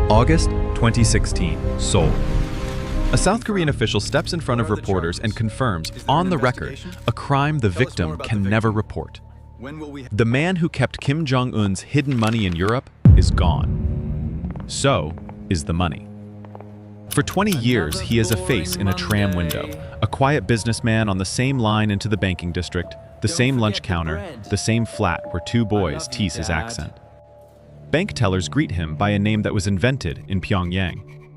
August 2016, Seoul. A South Korean official steps in front of reporters and confirms, on the record, a crime the victim can never report. The man who kept Kim Jong-un's hidden money in Europe is gone. So is the money. For 20 years, he is a face in a tram window, a quiet businessman on the same line into the banking district, the same lunch counter, the same flat where two boys tease his accent. Bank tellers greet him by a name that was invented in Pyongyang.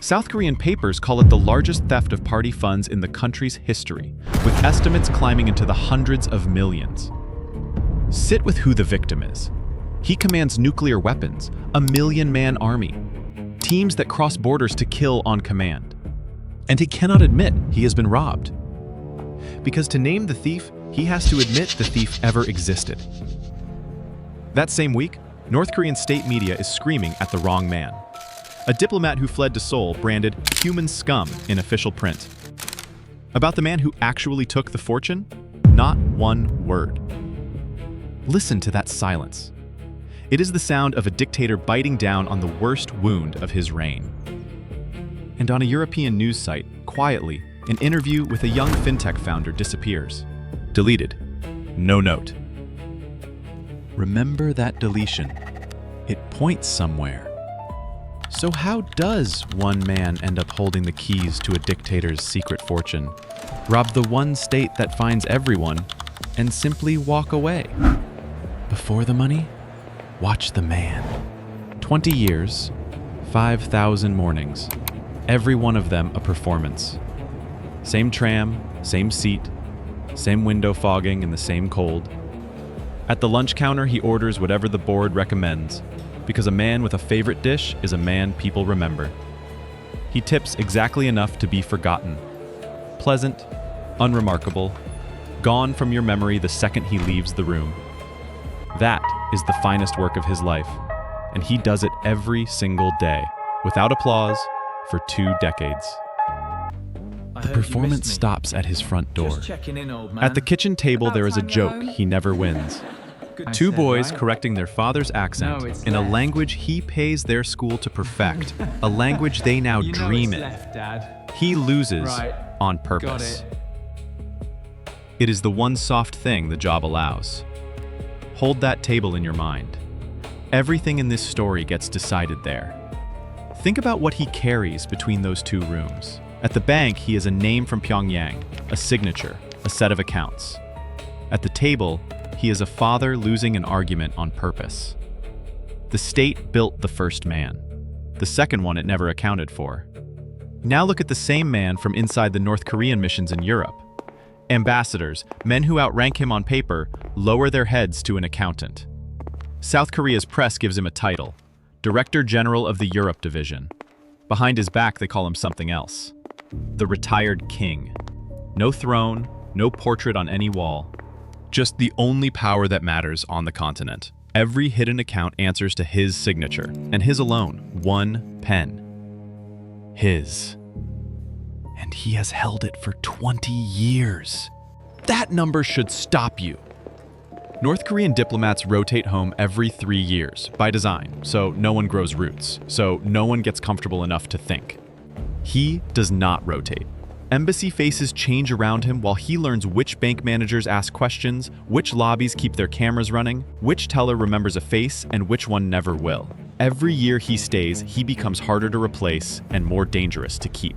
South Korean papers call it the largest theft of party funds in the country's history, with estimates climbing into the hundreds of millions. Sit with who the victim is. He commands nuclear weapons, a million-man army, teams that cross borders to kill on command. And he cannot admit he has been robbed. Because to name the thief, he has to admit the thief ever existed. That same week, North Korean state media is screaming at the wrong man. A diplomat who fled to Seoul branded human scum in official print. About the man who actually took the fortune, not one word. Listen to that silence. It is the sound of a dictator biting down on the worst wound of his reign. And on a European news site, quietly, an interview with a young fintech founder disappears. Deleted. No note. Remember that deletion. It points somewhere. So how does one man end up holding the keys to a dictator's secret fortune, rob the one state that finds everyone, and simply walk away? Before the money, watch the man. 20 years, 5,000 mornings, every one of them a performance. Same tram, same seat, same window fogging in the same cold. At the lunch counter, he orders whatever the board recommends, because a man with a favorite dish is a man people remember. He tips exactly enough to be forgotten. Pleasant, unremarkable, gone from your memory the second he leaves the room. That is the finest work of his life, and he does it every single day, without applause, for 2 decades. The performance stops at his front door. At the kitchen table, there is a joke he never wins. 2 boys correcting their father's accent in a language he pays their school to perfect, a language they now dream in. He loses on purpose. It is the one soft thing the job allows. Hold that table in your mind. Everything in this story gets decided there. Think about what he carries between those 2 rooms. At the bank, he is a name from Pyongyang, a signature, a set of accounts. At the table, he is a father losing an argument on purpose. The state built the first man. The second one it never accounted for. Now look at the same man from inside the North Korean missions in Europe. Ambassadors, men who outrank him on paper, lower their heads to an accountant. South Korea's press gives him a title, Director General of the Europe Division. Behind his back, they call him something else. The retired king. No throne, no portrait on any wall. Just the only power that matters on the continent. Every hidden account answers to his signature, and his alone, 1 pen. His. And he has held it for 20 years. That number should stop you. North Korean diplomats rotate home every 3 years, by design, so no one grows roots, so no one gets comfortable enough to think. He does not rotate. Embassy faces change around him while he learns which bank managers ask questions, which lobbies keep their cameras running, which teller remembers a face, and which one never will. Every year he stays, he becomes harder to replace and more dangerous to keep.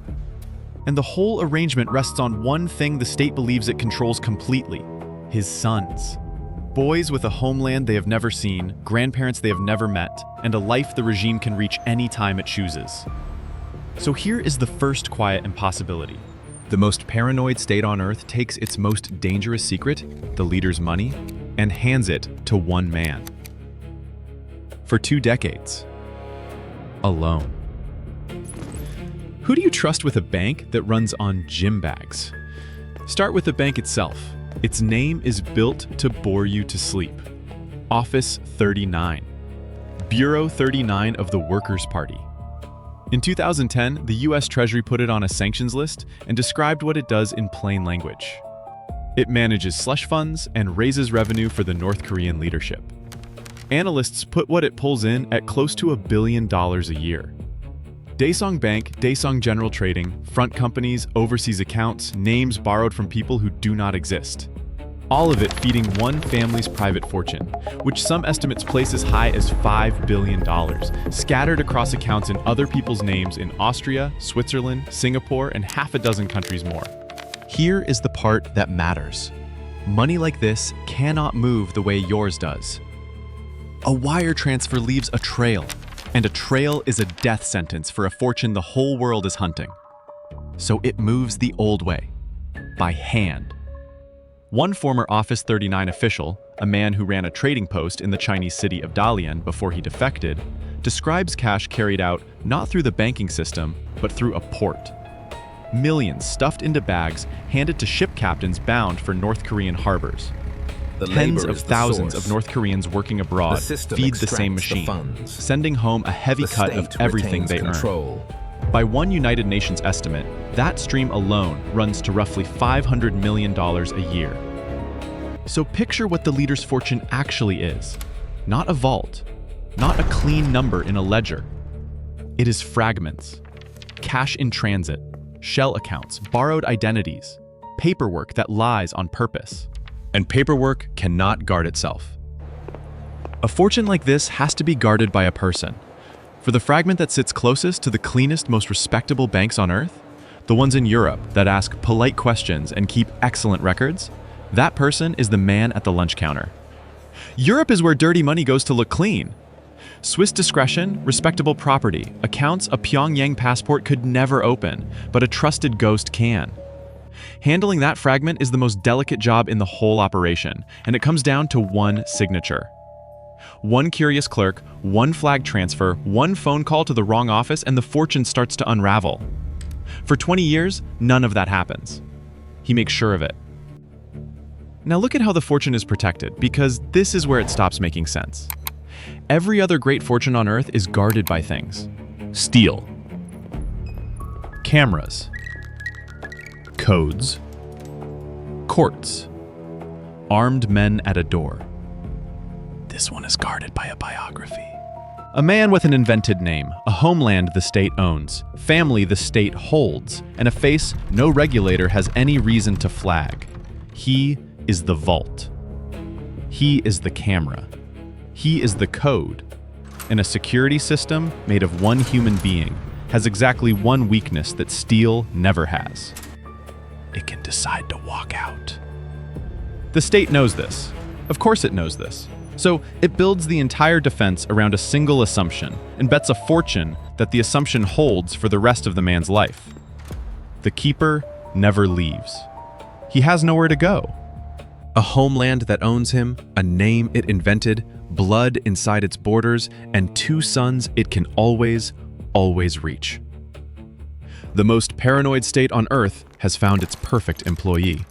And the whole arrangement rests on one thing the state believes it controls completely: his sons. Boys with a homeland they have never seen, grandparents they have never met, and a life the regime can reach any time it chooses. So here is the first quiet impossibility. The most paranoid state on earth takes its most dangerous secret, the leader's money, and hands it to one man. For 2 decades. Alone. Who do you trust with a bank that runs on gym bags? Start with the bank itself. Its name is built to bore you to sleep. Office 39. Bureau 39 of the Workers' Party. In 2010, the US Treasury put it on a sanctions list and described what it does in plain language. It manages slush funds and raises revenue for the North Korean leadership. Analysts put what it pulls in at close to $1 billion a year. Daesung Bank, Daesung General Trading, front companies, overseas accounts, names borrowed from people who do not exist. All of it feeding one family's private fortune, which some estimates place as high as $5 billion, scattered across accounts in other people's names in Austria, Switzerland, Singapore, and half a dozen countries more. Here is the part that matters. Money like this cannot move the way yours does. A wire transfer leaves a trail, and a trail is a death sentence for a fortune the whole world is hunting. So it moves the old way, by hand. One former Office 39 official, a man who ran a trading post in the Chinese city of Dalian before he defected, describes cash carried out not through the banking system, but through a port. Millions stuffed into bags handed to ship captains bound for North Korean harbors. Tens of thousands of North Koreans working abroad feed the same machine, sending home a heavy cut of everything they earn. By one United Nations estimate, that stream alone runs to roughly $500 million a year. So picture what the leader's fortune actually is. Not a vault, not a clean number in a ledger. It is fragments, cash in transit, shell accounts, borrowed identities, paperwork that lies on purpose. And paperwork cannot guard itself. A fortune like this has to be guarded by a person. For the fragment that sits closest to the cleanest, most respectable banks on Earth, the ones in Europe that ask polite questions and keep excellent records, that person is the man at the lunch counter. Europe is where dirty money goes to look clean. Swiss discretion, respectable property, accounts a Pyongyang passport could never open, but a trusted ghost can. Handling that fragment is the most delicate job in the whole operation, and it comes down to one signature. One curious clerk, one flag transfer, one phone call to the wrong office, and the fortune starts to unravel. For 20 years, none of that happens. He makes sure of it. Now look at how the fortune is protected, because this is where it stops making sense. Every other great fortune on Earth is guarded by things. Steel. Cameras. Codes. Courts. Armed men at a door. This one is guarded by a biography. A man with an invented name, a homeland the state owns, family the state holds, and a face no regulator has any reason to flag. He is the vault. He is the camera. He is the code. And a security system made of one human being has exactly one weakness that steel never has. It can decide to walk out. The state knows this. Of course it knows this. So it builds the entire defense around a single assumption and bets a fortune that the assumption holds for the rest of the man's life. The keeper never leaves. He has nowhere to go. A homeland that owns him, a name it invented, blood inside its borders, and two sons it can always reach. The most paranoid state on Earth has found its perfect employee.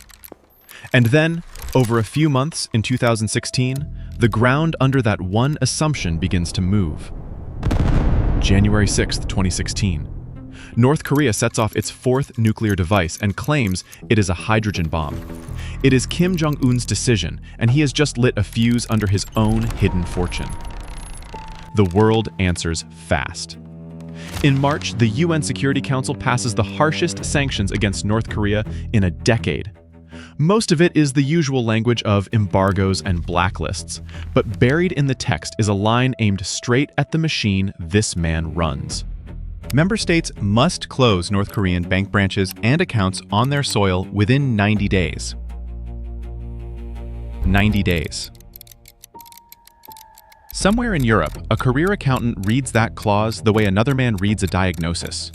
And then, over a few months in 2016, the ground under that one assumption begins to move. January 6th, 2016. North Korea sets off its fourth nuclear device and claims it is a hydrogen bomb. It is Kim Jong-un's decision, and he has just lit a fuse under his own hidden fortune. The world answers fast. In March, the UN Security Council passes the harshest sanctions against North Korea in a decade. Most of it is the usual language of embargoes and blacklists, but buried in the text is a line aimed straight at the machine this man runs. Member states must close North Korean bank branches and accounts on their soil within 90 days. 90 days. Somewhere in Europe, a career accountant reads that clause the way another man reads a diagnosis.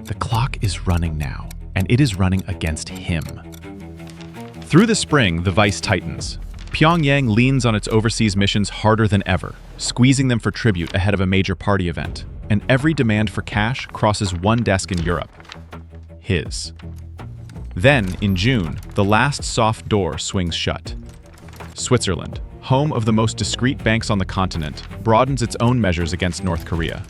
The clock is running now, and it is running against him. Through the spring, the vice tightens. Pyongyang leans on its overseas missions harder than ever, squeezing them for tribute ahead of a major party event, and every demand for cash crosses one desk in Europe. His. Then, in June, the last soft door swings shut. Switzerland, home of the most discreet banks on the continent, broadens its own measures against North Korea.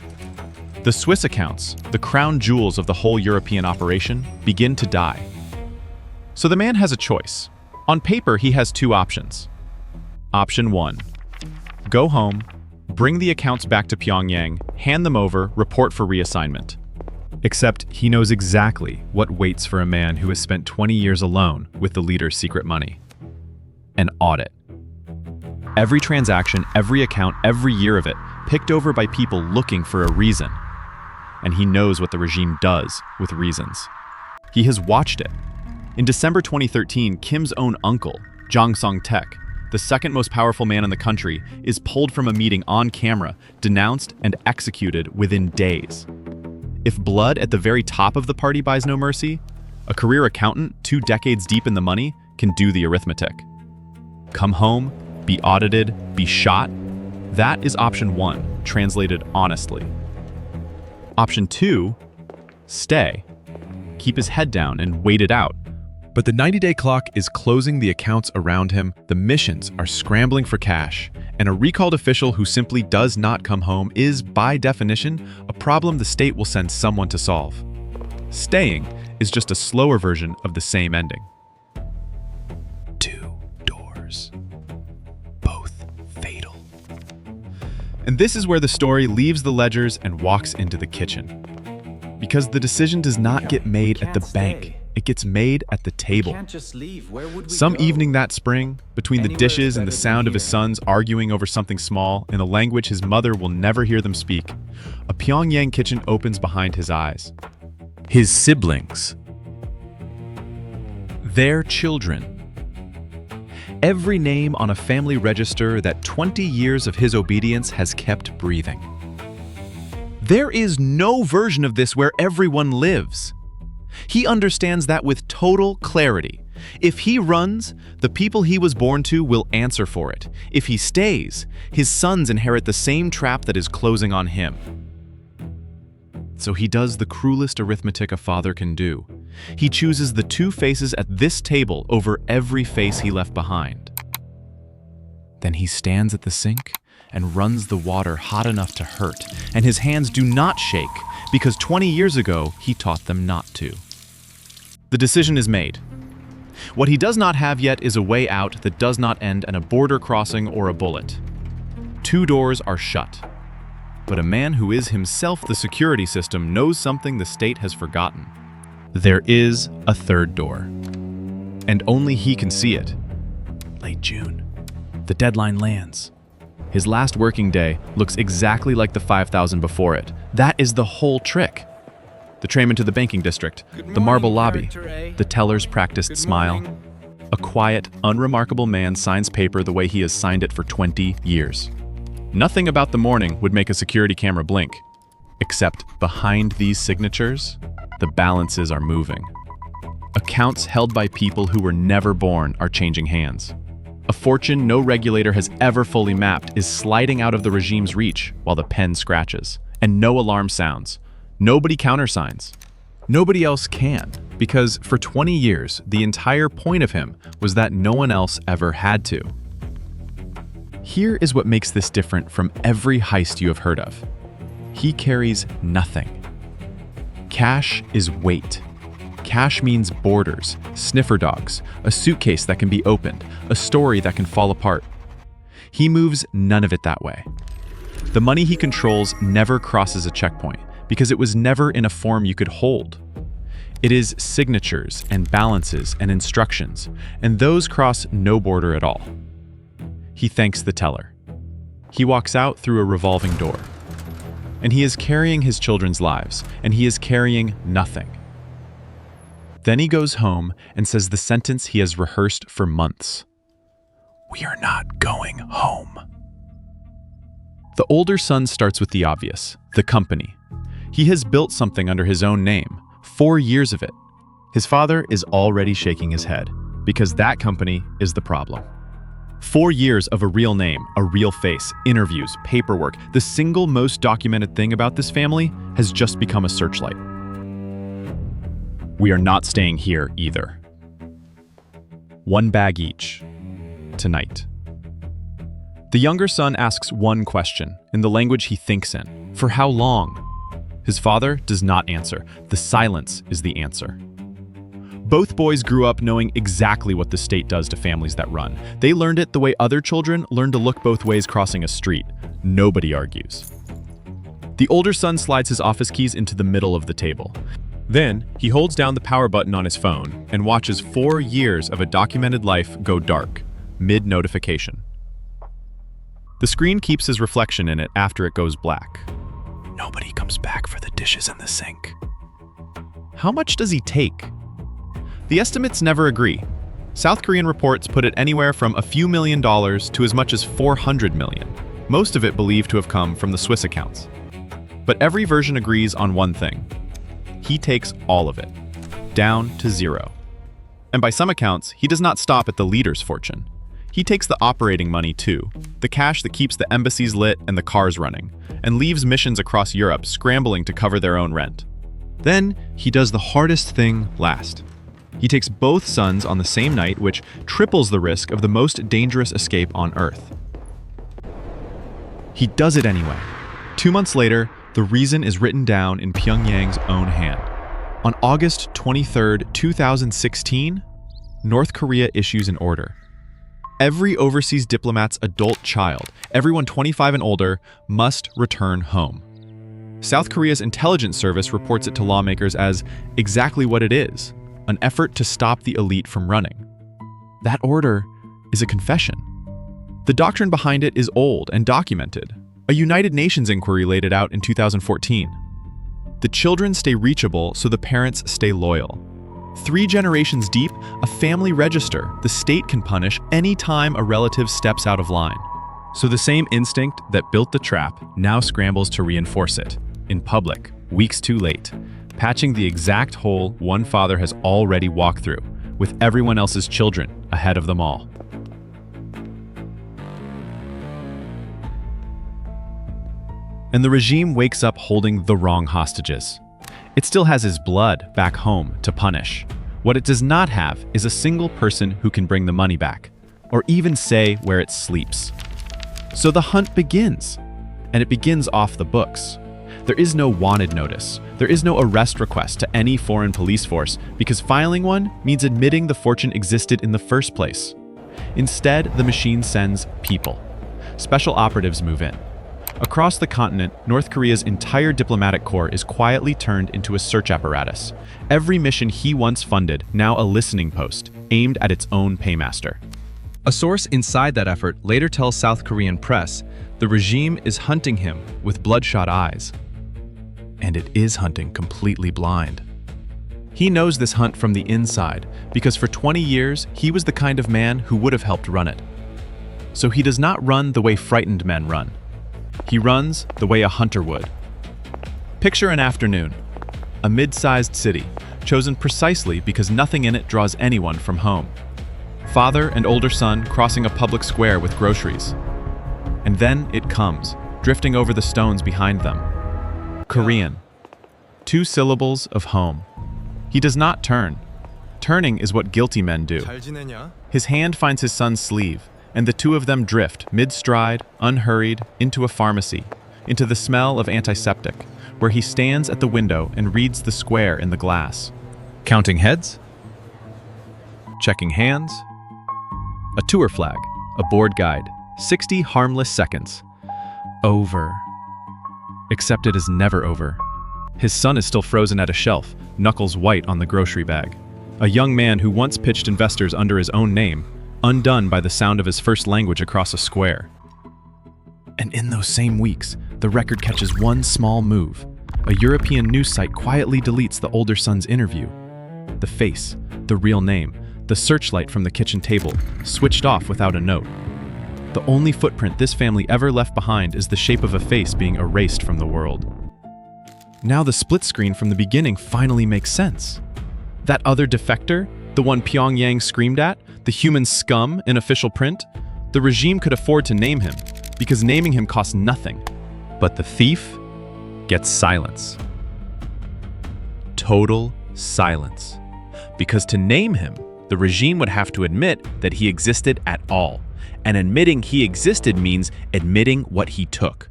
The Swiss accounts, the crown jewels of the whole European operation, begin to die. So the man has a choice. On paper, he has two options. Option 1. Go home, bring the accounts back to Pyongyang, hand them over, report for reassignment. Except he knows exactly what waits for a man who has spent 20 years alone with the leader's secret money. An audit. Every transaction, every account, every year of it, picked over by people looking for a reason. And he knows what the regime does with reasons. He has watched it. In December 2013, Kim's own uncle, Jang Song-taek, the second most powerful man in the country, is pulled from a meeting on camera, denounced, and executed within days. If blood at the very top of the party buys no mercy, a career accountant 2 decades deep in the money can do the arithmetic. Come home, be audited, be shot. That is option 1, translated honestly. Option 2, stay. Keep his head down and wait it out. But the 90-day clock is closing the accounts around him, the missions are scrambling for cash, and a recalled official who simply does not come home is, by definition, a problem the state will send someone to solve. Staying is just a slower version of the same ending. 2 doors. Both fatal. And this is where the story leaves the ledgers and walks into the kitchen. Because the decision does not get made at the bank. It gets made at the table. Some evening that spring, between the dishes and the sound of his sons arguing over something small in a language his mother will never hear them speak, a Pyongyang kitchen opens behind his eyes. His siblings. Their children. Every name on a family register that 20 years of his obedience has kept breathing. There is no version of this where everyone lives. He understands that with total clarity. If he runs, the people he was born to will answer for it. If he stays, his sons inherit the same trap that is closing on him. So he does the cruelest arithmetic a father can do. He chooses the 2 faces at this table over every face he left behind. Then he stands at the sink and runs the water hot enough to hurt, and his hands do not shake because 20 years ago he taught them not to. The decision is made. What he does not have yet is a way out that does not end in a border crossing or a bullet. 2 doors are shut. But a man who is himself the security system knows something the state has forgotten. There is a 3rd door. And only he can see it. Late June. The deadline lands. His last working day looks exactly like the 5,000 before it. That is the whole trick. The trainman to the banking district, the marble lobby, the teller's practiced smile. A quiet, unremarkable man signs paper the way he has signed it for 20 years. Nothing about the morning would make a security camera blink, except behind these signatures, the balances are moving. Accounts held by people who were never born are changing hands. A fortune no regulator has ever fully mapped is sliding out of the regime's reach while the pen scratches, and no alarm sounds. Nobody countersigns. Nobody else can, because for 20 years, the entire point of him was that no one else ever had to. Here is what makes this different from every heist you have heard of. He carries nothing. Cash is weight. Cash means borders, sniffer dogs, a suitcase that can be opened, a story that can fall apart. He moves none of it that way. The money he controls never crosses a checkpoint, because it was never in a form you could hold. It is signatures and balances and instructions, and those cross no border at all. He thanks the teller. He walks out through a revolving door. And he is carrying his children's lives, and he is carrying nothing. Then he goes home and says the sentence he has rehearsed for months. We are not going home. The older son starts with the obvious, the company. He has built something under his own name, 4 years of it. His father is already shaking his head, because that company is the problem. 4 years of a real name, a real face, interviews, paperwork, the single most documented thing about this family has just become a searchlight. We are not staying here either. 1 bag each. Tonight. The younger son asks one question, in the language he thinks in. For how long? His father does not answer. The silence is the answer. Both boys grew up knowing exactly what the state does to families that run. They learned it the way other children learn to look both ways crossing a street. Nobody argues. The older son slides his office keys into the middle of the table. Then, he holds down the power button on his phone and watches 4 years of a documented life go dark, mid-notification. The screen keeps his reflection in it after it goes black. Nobody comes back for the dishes in the sink. How much does he take? The estimates never agree. South Korean reports put it anywhere from a few $1,000,000 to as much as 400 million, most of it believed to have come from the Swiss accounts. But every version agrees on one thing. He takes all of it, down to zero. And by some accounts, he does not stop at the leader's fortune. He takes the operating money too, the cash that keeps the embassies lit and the cars running, and leaves missions across Europe scrambling to cover their own rent. Then, he does the hardest thing last. He takes both sons on the same night, which triples the risk of the most dangerous escape on Earth. He does it anyway. 2 months later, the reason is written down in Pyongyang's own hand. On August 23, 2016, North Korea issues an order. Every overseas diplomat's adult child, everyone 25 and older, must return home. South Korea's intelligence service reports it to lawmakers as exactly what it is, an effort to stop the elite from running. That order is a confession. The doctrine behind it is old and documented. A United Nations inquiry laid it out in 2014. The children stay reachable so the parents stay loyal. 3 generations deep, a family register the state can punish any time a relative steps out of line. So the same instinct that built the trap now scrambles to reinforce it, in public, weeks too late, patching the exact hole one father has already walked through, with everyone else's children ahead of them all. And the regime wakes up holding the wrong hostages. It still has his blood back home to punish. What it does not have is a single person who can bring the money back, or even say where it sleeps. So the hunt begins, and it begins off the books. There is no wanted notice. There is no arrest request to any foreign police force because filing one means admitting the fortune existed in the first place. Instead, the machine sends people. Special operatives move in. Across the continent, North Korea's entire diplomatic corps is quietly turned into a search apparatus. Every mission he once funded, now a listening post, aimed at its own paymaster. A source inside that effort later tells South Korean press the regime is hunting him with bloodshot eyes. And it is hunting completely blind. He knows this hunt from the inside because for 20 years, he was the kind of man who would have helped run it. So he does not run the way frightened men run. He runs the way a hunter would. Picture an afternoon, a mid-sized city, chosen precisely because nothing in it draws anyone from home. Father and older son crossing a public square with groceries. And then it comes, drifting over the stones behind them. Korean. 2 syllables of home. He does not turn. Turning is what guilty men do. His hand finds his son's sleeve, and the two of them drift, mid-stride, unhurried, into a pharmacy, into the smell of antiseptic, where he stands at the window and reads the square in the glass. Counting heads? Checking hands? A tour flag, a board guide, 60 harmless seconds. Over. Except it is never over. His son is still frozen at a shelf, knuckles white on the grocery bag. A young man who once pitched investors under his own name, undone by the sound of his first language across a square. And in those same weeks, the record catches one small move. A European news site quietly deletes the older son's interview. The face, the real name, the searchlight from the kitchen table, switched off without a note. The only footprint this family ever left behind is the shape of a face being erased from the world. Now the split screen from the beginning finally makes sense. That other defector, the one Pyongyang screamed at, the human scum in official print, the regime could afford to name him, because naming him costs nothing. But the thief gets silence. Total silence. Because to name him, the regime would have to admit that he existed at all. And admitting he existed means admitting what he took.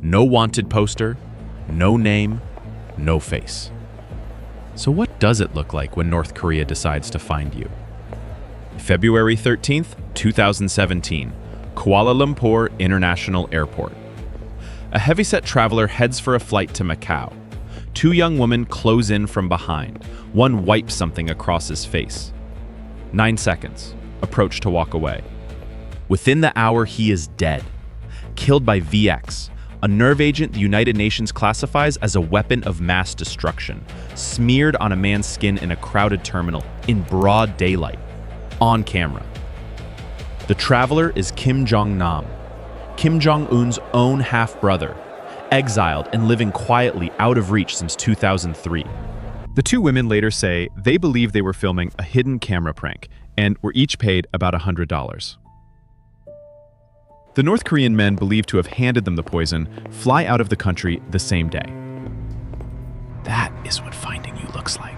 No wanted poster, no name, no face. So what does it look like when North Korea decides to find you? February 13th, 2017, Kuala Lumpur International Airport. A heavyset traveler heads for a flight to Macau. Two young women close in from behind. One wipes something across his face. 9 seconds. Approach to walk away. Within the hour, he is dead. Killed by VX, a nerve agent the United Nations classifies as a weapon of mass destruction, smeared on a man's skin in a crowded terminal in broad daylight, on camera. The traveler is Kim Jong-nam, Kim Jong-un's own half-brother, exiled and living quietly out of reach since 2003. The two women later say they believe they were filming a hidden camera prank and were each paid about $100. The North Korean men believed to have handed them the poison fly out of the country the same day. That is what finding you looks like.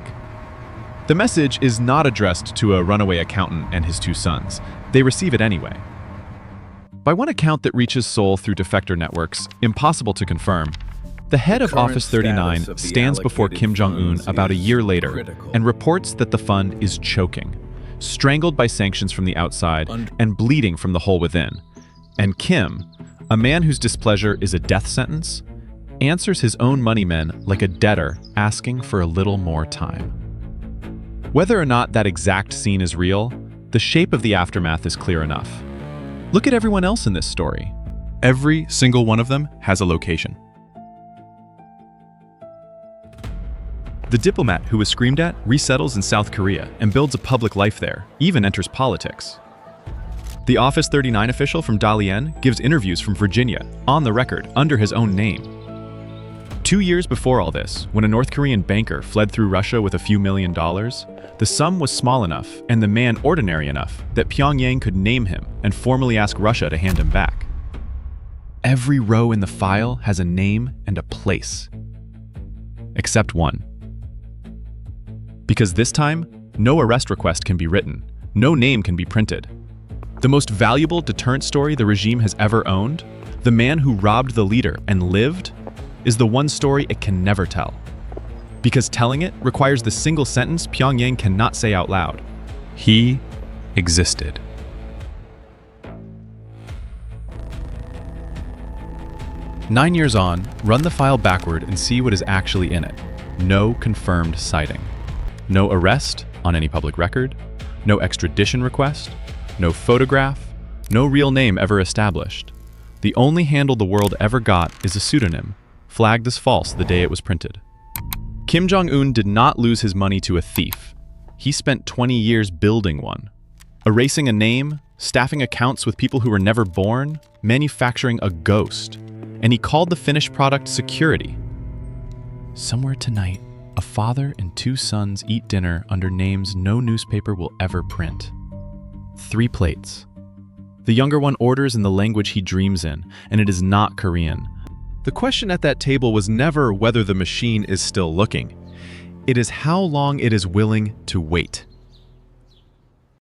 The message is not addressed to a runaway accountant and his two sons. They receive it anyway. By one account that reaches Seoul through defector networks, impossible to confirm, the head of Office 39 stands before Kim Jong-un about a year later and reports that the fund is choking, strangled by sanctions from the outside and bleeding from the hole within. And Kim, a man whose displeasure is a death sentence, answers his own money men like a debtor asking for a little more time. Whether or not that exact scene is real, the shape of the aftermath is clear enough. Look at everyone else in this story. Every single one of them has a location. The diplomat who was screamed at resettles in South Korea and builds a public life there, even enters politics. The Office 39 official from Dalian gives interviews from Virginia, on the record, under his own name. 2 years before all this, when a North Korean banker fled through Russia with a few $1 million, the sum was small enough and the man ordinary enough that Pyongyang could name him and formally ask Russia to hand him back. Every row in the file has a name and a place. Except one. Because this time, no arrest request can be written, no name can be printed. The most valuable deterrent story the regime has ever owned, the man who robbed the leader and lived, is the one story it can never tell. Because telling it requires the single sentence Pyongyang cannot say out loud. He existed. Nine years on, run the file backward and see what is actually in it. No confirmed sighting. No arrest on any public record. No extradition request. No photograph. No real name ever established. The only handle the world ever got is a pseudonym, flagged as false the day it was printed. Kim Jong-un did not lose his money to a thief. He spent 20 years building one. Erasing a name, staffing accounts with people who were never born, manufacturing a ghost. And he called the finished product security. Somewhere tonight, a father and two sons eat dinner under names no newspaper will ever print. 3 plates. The younger one orders in the language he dreams in, and it is not Korean. The question at that table was never whether the machine is still looking. It is how long it is willing to wait.